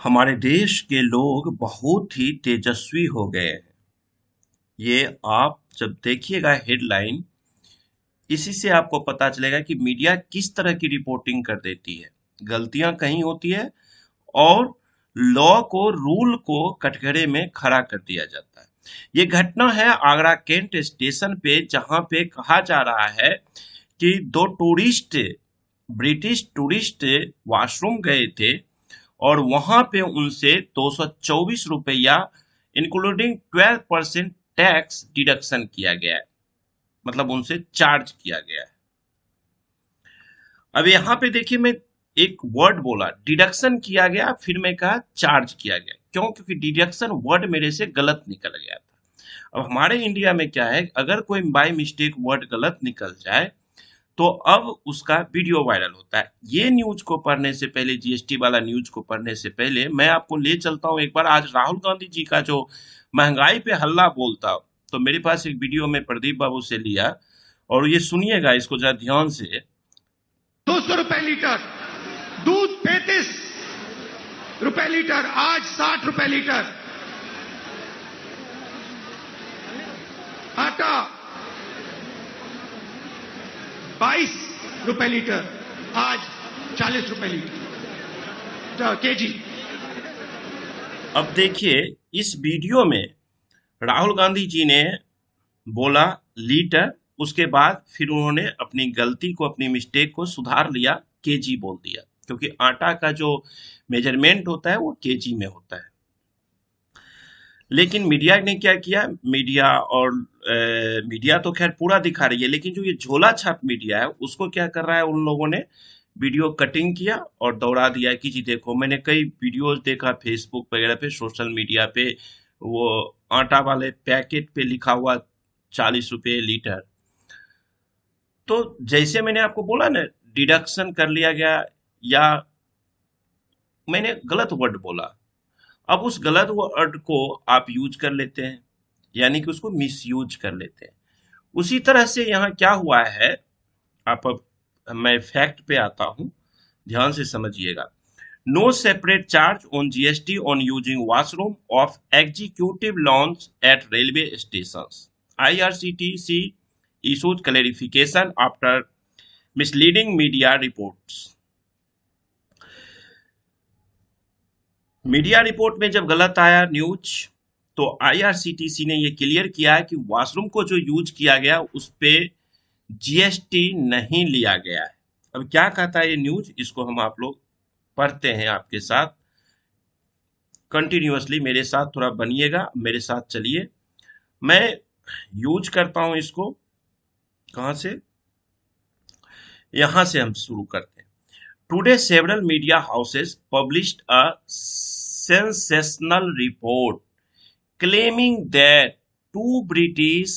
हमारे देश के लोग बहुत ही तेजस्वी हो गए हैं। ये आप जब देखिएगा हेडलाइन, इसी से आपको पता चलेगा कि मीडिया किस तरह की रिपोर्टिंग कर देती है। गलतियां कहीं होती है और लॉ को, रूल को कटघरे में खड़ा कर दिया जाता है। ये घटना है आगरा कैंट स्टेशन पे, जहां पे कहा जा रहा है कि दो टूरिस्ट, ब्रिटिश टूरिस्ट वॉशरूम गए थे और वहां पे उनसे 224 रुपया इंक्लूडिंग 12% टैक्स डिडक्शन किया गया है। मतलब उनसे चार्ज किया गया है। अब यहाँ पे देखिए, मैं एक वर्ड बोला, डिडक्शन किया गया, फिर मैं कहा चार्ज किया गया। क्यों? क्योंकि डिडक्शन वर्ड मेरे से गलत निकल गया था। अब हमारे इंडिया में क्या है, अगर कोई बाय मिस्टेक वर्ड गलत निकल जाए तो अब उसका वीडियो वायरल होता है। ये न्यूज को पढ़ने से पहले, जीएसटी वाला न्यूज को पढ़ने से पहले, मैं आपको ले चलता हूं एक बार आज राहुल गांधी जी का जो महंगाई पे हल्ला बोलता, तो मेरे पास एक वीडियो में प्रदीप बाबू से लिया, और ये सुनिएगा इसको जरा ध्यान से। 200 रुपए लीटर दूध, 35 रुपए लीटर, आज 60 रुपए लीटर। आटा 22 रुपए लीटर, आज 40 रुपए लीटर केजी। अब देखिए, इस वीडियो में राहुल गांधी जी ने बोला लीटर, उसके बाद फिर उन्होंने अपनी गलती को, अपनी मिस्टेक को सुधार लिया, केजी बोल दिया, क्योंकि आटा का जो मेजरमेंट होता है वो केजी में होता है। लेकिन मीडिया ने क्या किया, मीडिया तो खैर पूरा दिखा रही है, लेकिन जो ये झोला छाप मीडिया है उसको क्या कर रहा है, उन लोगों ने वीडियो कटिंग किया और दौड़ा दिया कि जी देखो, मैंने कई वीडियोस देखा फेसबुक वगैरह पे, सोशल मीडिया पे, वो आटा वाले पैकेट पे लिखा हुआ 40 रुपये लीटर। तो जैसे मैंने आपको बोला ना, डिडक्शन कर लिया गया, या मैंने गलत वर्ड बोला, अब उस गलत वर्ड को आप यूज कर लेते हैं, यानी कि उसको मिसयूज कर लेते हैं। उसी तरह से यहाँ क्या हुआ है, आप अब, मैं फैक्ट पे आता हूं, ध्यान से समझिएगा। No separate charge on GST on using washroom of executive lounge at railway station. IRCTC issued clarification after misleading media reports। Media report में जब गलत आया न्यूज, तो आईआरसीटीसी ने ये क्लियर किया है कि वॉशरूम को जो यूज किया गया उस पे जीएसटी नहीं लिया गया है। अब क्या कहता है ये न्यूज, इसको हम आप लोग पढ़ते हैं आपके साथ कंटिन्यूअसली। मेरे साथ थोड़ा बनिएगा, मेरे साथ चलिए। मैं यूज करता हूं इसको, कहां से, यहां से हम शुरू करते हैं। Today several media houses published a sensational report claiming that two British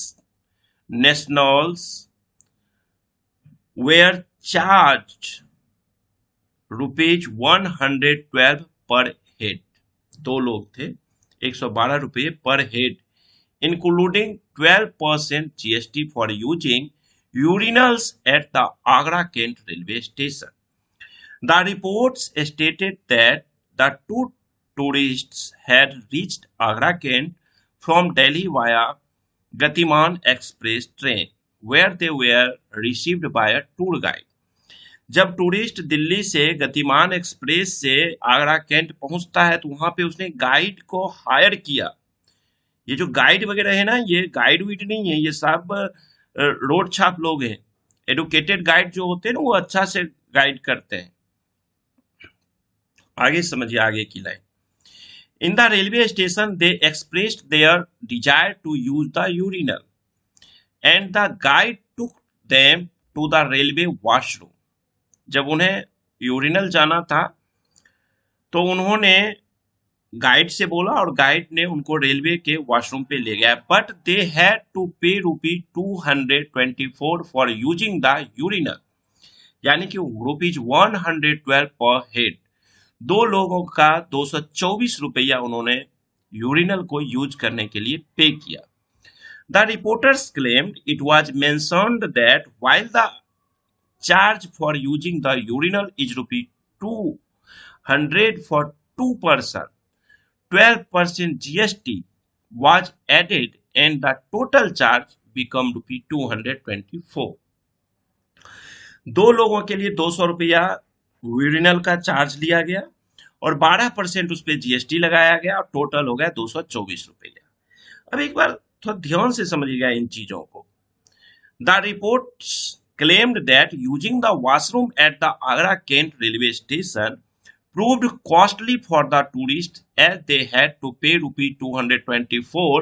nationals were charged ₹112 per head। दो लोग थे, 112 रुपये पर head, including 12% GST for using urinals at the Agra Kent railway station। The reports stated that the two tourists had reached Agra Kent from Delhi via Gatiman Express train, where they were received by a tour guide। जब tourist Delhi से गतिमान express से Agra cantt पहुंचता है, तो वहां पे उसने गाइड को हायर किया। ये जो गाइड वगैरह है ना, ये गाइड वीड नहीं है, ये सब रोड छाप लोग हैं। एडुकेटेड गाइड जो होते हैं ना, वो अच्छा से गाइड करते हैं। आगे समझिए आगे की line. In the railway station, they expressed their desire to use the urinal, and the guide took them to the railway washroom। जब उन्हें यूरिनल जाना था, तो उन्होंने गाइड से बोला और गाइड ने उनको रेलवे के वॉशरूम पे ले गया। बट दे हैड टू पे ₹224 फॉर यूजिंग द यूरिनल, यानी कि ₹112 पर हेड। दो लोगों का 224 रुपया उन्होंने यूरिनल को यूज करने के लिए पे किया। The reporters claimed it was mentioned that while the charge for using the urinal is ₹200 for 2 person, 12% GST was added and the total charge become rupee 224. दो लोगों के लिए 200 रुपया यूरिनल का चार्ज लिया गया और 12% उस पर जीएसटी लगाया गया और टोटल हो गया 224 रुपया। अब एक बार थोड़ा ध्यान से समझिएगा इन चीजों को। The report claimed that using the washroom at the Agra Kent railway station proved costly for the tourists as they had to pay rupee 224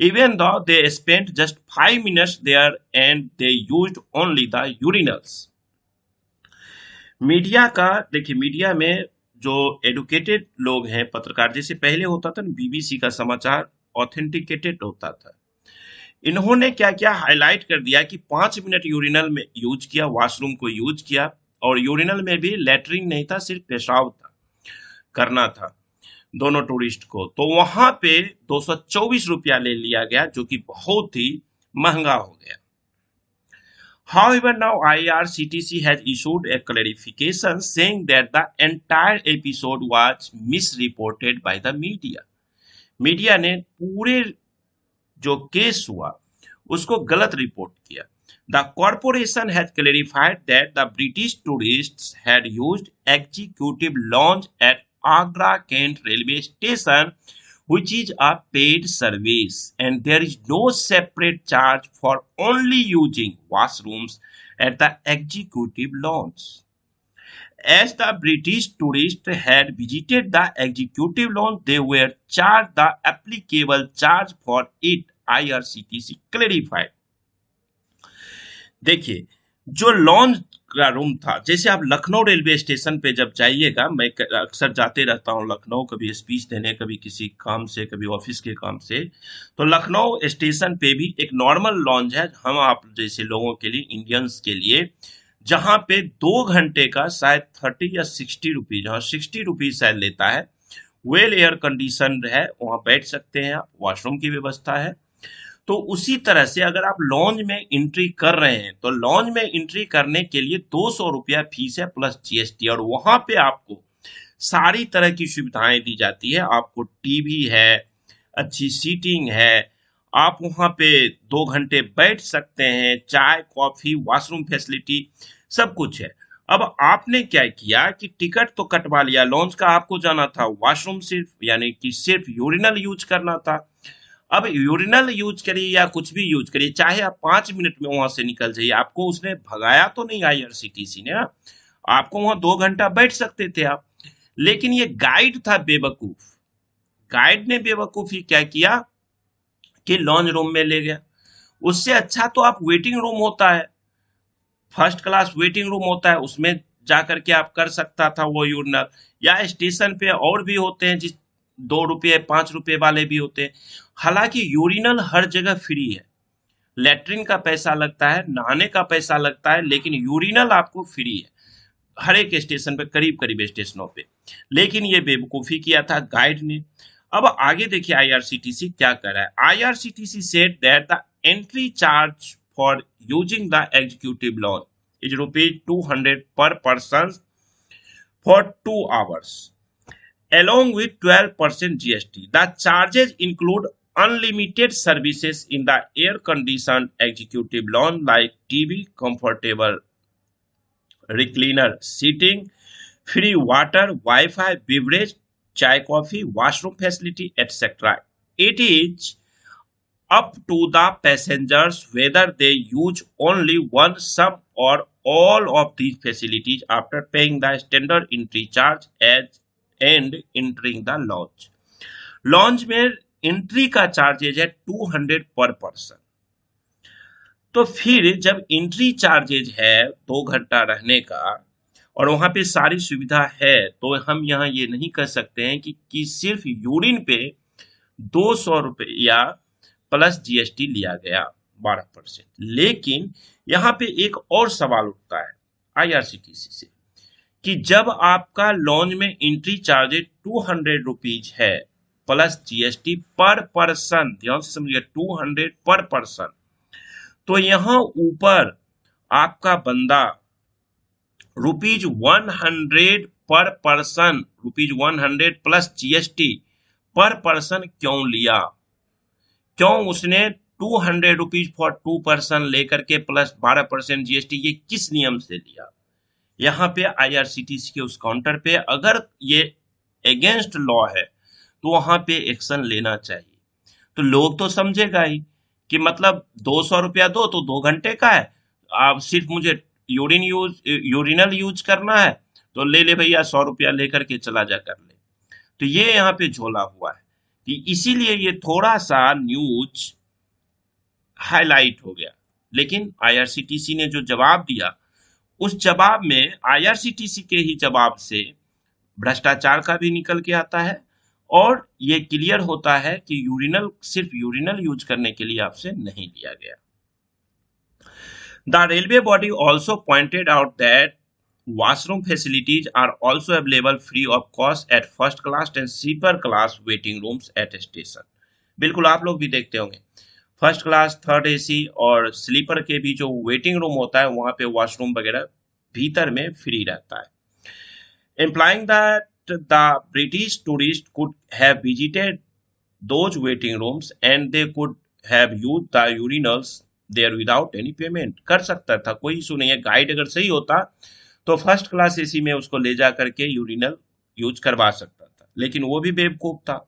even though they spent just 5 minutes there and they used only the urinals. Media का देखिए, media में जो educated लोग हैं, पत्रकार, जैसे पहले होता था ना बीबीसी का समाचार ऑथेंटिकेटेड होता था, इन्होंने क्या क्या हाईलाइट कर दिया कि 5 मिनट यूरिनल में यूज किया, वॉशरूम को यूज किया और यूरिनल में भी लेटरिन नहीं था, सिर्फ पेशाब था, करना था दोनों टूरिस्ट को, तो वहां पे 224 रुपया ले लिया गया जो कि बहुत ही महंगा हो गया। However, now IRCTC has issued a clarification saying that the entire episode was misreported by the media. Media ने पूरे जो केस हुआ उसको गलत रिपोर्ट किया। The corporation has clarified that the British tourists had used executive lounge at Agra Kent railway station, which is a paid service, and there is no separate charge for only using washrooms at the executive lounge. As the British tourists had visited the executive lounge, they were charged the applicable charge for it, IRCTC clarified. देखिए, जो launch का room था, जैसे आप Lucknow railway station पे जब जाइएगा, मैं अक्सर जाते रहता हूँ लखनऊ, कभी स्पीच देने, कभी किसी काम से, कभी ऑफिस के काम से, तो लखनऊ स्टेशन पे भी एक नॉर्मल लॉन्च है हम आप जैसे लोगों के लिए, इंडियंस के लिए, जहां पे 2 घंटे का शायद 30 या 60 रुपीज, जहां 60 रुपीज शायद लेता है, वेल एयर कंडीशन है, वहां बैठ सकते हैं आप, वॉशरूम की व्यवस्था है। तो उसी तरह से अगर आप लॉन्ज में एंट्री कर रहे हैं तो लॉन्ज में एंट्री करने के लिए 200 रुपया फीस है प्लस जीएसटी, और वहां पे आपको सारी तरह की सुविधाएं दी जाती है। आपको टीवी है, अच्छी सीटिंग है, आप वहां पे 2 घंटे बैठ सकते हैं, चाय कॉफी, वॉशरूम फैसिलिटी सब कुछ है। अब आपने क्या किया कि टिकट तो कटवा लिया, लॉन्च का आपको जाना था, वॉशरूम सिर्फ यानी कि सिर्फ यूरिनल यूज करना था। अब यूरिनल यूज करिए या कुछ भी यूज करिए, चाहे आप 5 मिनट में वहां से निकल जाइए, आपको उसने भगाया तो नहीं आईआरसीटीसी ने, आपको वहां 2 घंटा बैठ सकते थे आप। लेकिन ये गाइड था बेवकूफ, गाइड ने बेवकूफी क्या किया कि लॉन्च रूम में ले गया। उससे अच्छा तो आप वेटिंग रूम होता है, फर्स्ट क्लास वेटिंग रूम होता है, उसमें जाकर के आप कर सकता था वो यूरिनल, या स्टेशन पे और भी होते हैं जिस 2 रुपये 5 रुपये वाले भी होते हैं। हालांकि यूरिनल हर जगह फ्री है, लेटरिन का पैसा लगता है, नहाने का पैसा लगता है, लेकिन यूरिनल आपको फ्री है हर एक स्टेशन पे, करीब करीब स्टेशनों पे। लेकिन ये बेवकूफी किया था गाइड ने। अब आगे देखिए आईआरसीटीसी क्या कर रहा है। IRCTC said that the entry charge for using the executive launch is ₹200 per person for 2 hours. Along with 12% GST, the charges include unlimited services in the air-conditioned executive lounge like TV, comfortable recliner seating, free water, Wi-Fi, beverage, chai, coffee, washroom facility, etc. It is up to the passengers whether they use only one, some, or all of these facilities after paying the standard entry charge as and entering the launch. Launch में entry का charges है 200 पर person. तो फिर जब entry charges है 2 घंटा रहने का और वहां पे सारी सुविधा है, तो हम यहाँ ये नहीं कह सकते हैं कि सिर्फ यूरिन पे 200 रुपया प्लस जीएसटी लिया गया 12%। लेकिन यहाँ पे एक और सवाल उठता है आईआरसीटीसी से कि जब आपका लॉन्च में एंट्री चार्जेज 200 रुपीज है प्लस जीएसटी पर पर्सन, ध्यान से समझिए 200 पर पर्सन, तो यहां ऊपर आपका बंदा ₹100 पर पर्सन ₹100 प्लस जीएसटी पर पर्सन क्यों लिया? क्यों उसने ₹200 फॉर 2 पर्सन लेकर के प्लस 12% जीएसटी, ये किस नियम से लिया? यहाँ पे आईआरसीटीसी के उस काउंटर पे अगर ये अगेंस्ट लॉ है तो वहां पे एक्शन लेना चाहिए। तो लोग तो समझेगा ही कि मतलब 200 रुपया दो तो 2 घंटे का है, आप सिर्फ मुझे यूरिनल यूज करना है तो ले ले भैया, 100 रुपया लेकर के चला जा कर ले। तो ये यहाँ पे झोला हुआ है कि इसीलिए ये थोड़ा सा न्यूज हाईलाइट हो गया। लेकिन आईआरसीटीसी ने जो जवाब दिया, उस जवाब में आईआरसीटीसी के ही जवाब से भ्रष्टाचार का भी निकल के आता है और ये क्लियर होता है कि सिर्फ यूरिनल यूज करने के लिए आपसे नहीं लिया गया। The railway body also pointed out that washroom facilities are also available free of cost at first class and sleeper class waiting rooms at station। बिल्कुल आप लोग भी देखते होंगे, फर्स्ट क्लास, थर्ड एसी और स्लीपर के भी जो वेटिंग रूम होता है वहां पे वॉशरूम वगैरह भीतर में फ्री रहता है। Implying that the British tourists could have visited those waiting rooms and they could have used the urinals there without any payment। कर सकता था, कोई इशू नहीं है। गाइड अगर सही होता तो फर्स्ट क्लास एसी में उसको ले जा करके यूरिनल यूज करवा सकता था, लेकिन वो भी बेवकूफ था।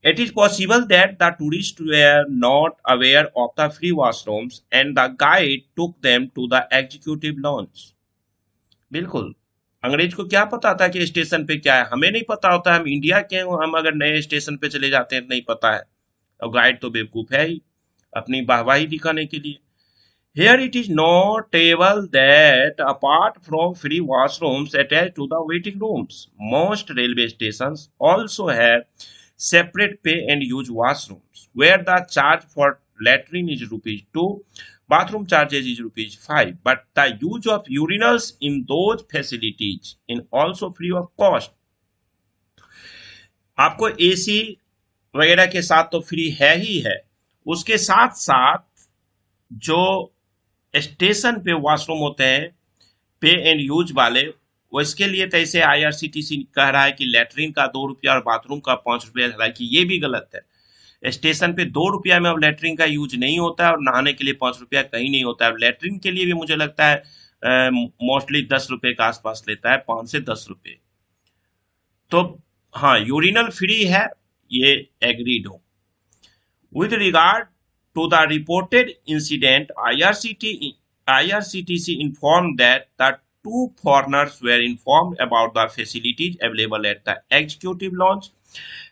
It is possible that the tourists were not aware of the free washrooms and the guide took them to the executive lounge। बिल्कुल, अंग्रेज को क्या पता था कि स्टेशन पे क्या है? हमें नहीं पता होता, हम इंडिया के हैं, हम अगर नए स्टेशन पे चले जाते हैं तो नहीं पता है, और गाइड तो बेवकूफ है ही अपनी वाहवाही दिखाने के लिए। Here it is notable that apart from free washrooms attached to the waiting rooms, most railway stations also have separate pay and use washrooms where the charge for latrine is ₹2, bathroom charges is ₹5, but the use of urinals in those facilities is also free of cost। आपको AC वगैरह के साथ तो free है ही है, उसके साथ साथ जो स्टेशन पे वॉशरूम होते हैं पे एंड यूज वाले, वो इसके लिए तो ऐसे आईआरसीटीसी कह रहा है कि लैट्रिन का ₹2 और बाथरूम का ₹5, हालांकि ये भी गलत है। स्टेशन पे ₹2 में अब लैट्रिन का यूज नहीं होता है और नहाने के लिए ₹5 कहीं नहीं होता है। लैट्रिन के लिए भी मुझे लगता है मोस्टली ₹10 के आसपास लेता है, 5 से ₹10। तो हाँ, यूरिनल फ्री है, ये एग्रीड हो। With regard to the reported incident, IRCTC informed that the 2 foreigners were informed about the facilities available at the executive lounge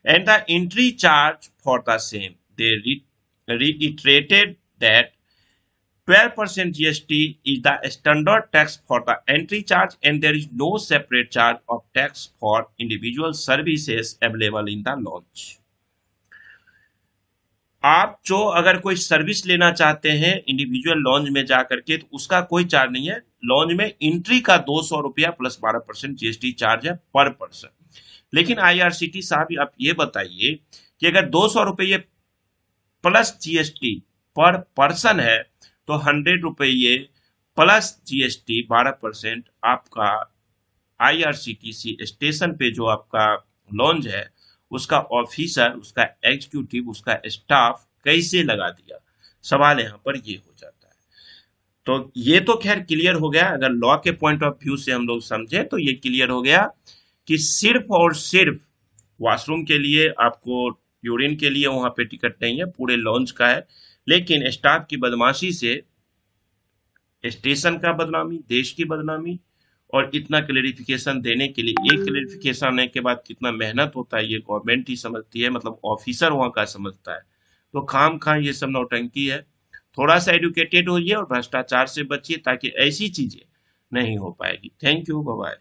and the entry charge for the same। They reiterated that 12% GST is the standard tax for the entry charge and there is no separate charge of tax for individual services available in the lounge। आप जो अगर कोई service लेना चाहते हैं individual lounge में जाकर के, तो उसका कोई चार्ज नहीं है। लॉन्ज में एंट्री का ₹200 प्लस 12% जीएसटी चार्ज है पर पर्सन। लेकिन आईआरसीटी साहब आप ये बताइए कि अगर ₹200 प्लस जीएसटी पर पर्सन है तो ₹100 प्लस जीएसटी 12% आपका आईआरसीटीसी स्टेशन पे जो आपका लॉन्ज है उसका ऑफिसर, उसका एग्जीक्यूटिव, उसका स्टाफ कैसे लगा दिया? सवाल यहाँ पर ये हो जाता है। तो ये तो खैर क्लियर हो गया, अगर लॉ के पॉइंट ऑफ व्यू से हम लोग समझे तो ये क्लियर हो गया कि सिर्फ और सिर्फ वॉशरूम के लिए आपको, यूरिन के लिए वहां पे टिकट नहीं है, पूरे लॉन्च का है। लेकिन स्टाफ की बदमाशी से स्टेशन का बदनामी, देश की बदनामी, और इतना क्लेरिफिकेशन देने के लिए, एक क्लेरिफिकेशन आने के बाद कितना मेहनत होता है ये गवर्नमेंट ही समझती है, मतलब ऑफिसर वहां का समझता है। तो खाम खा ये सब नौटंकी है। थोड़ा सा एडुकेटेड होइए और भ्रष्टाचार से बचिए ताकि ऐसी चीजें नहीं हो पाएगी। Thank you, bye bye.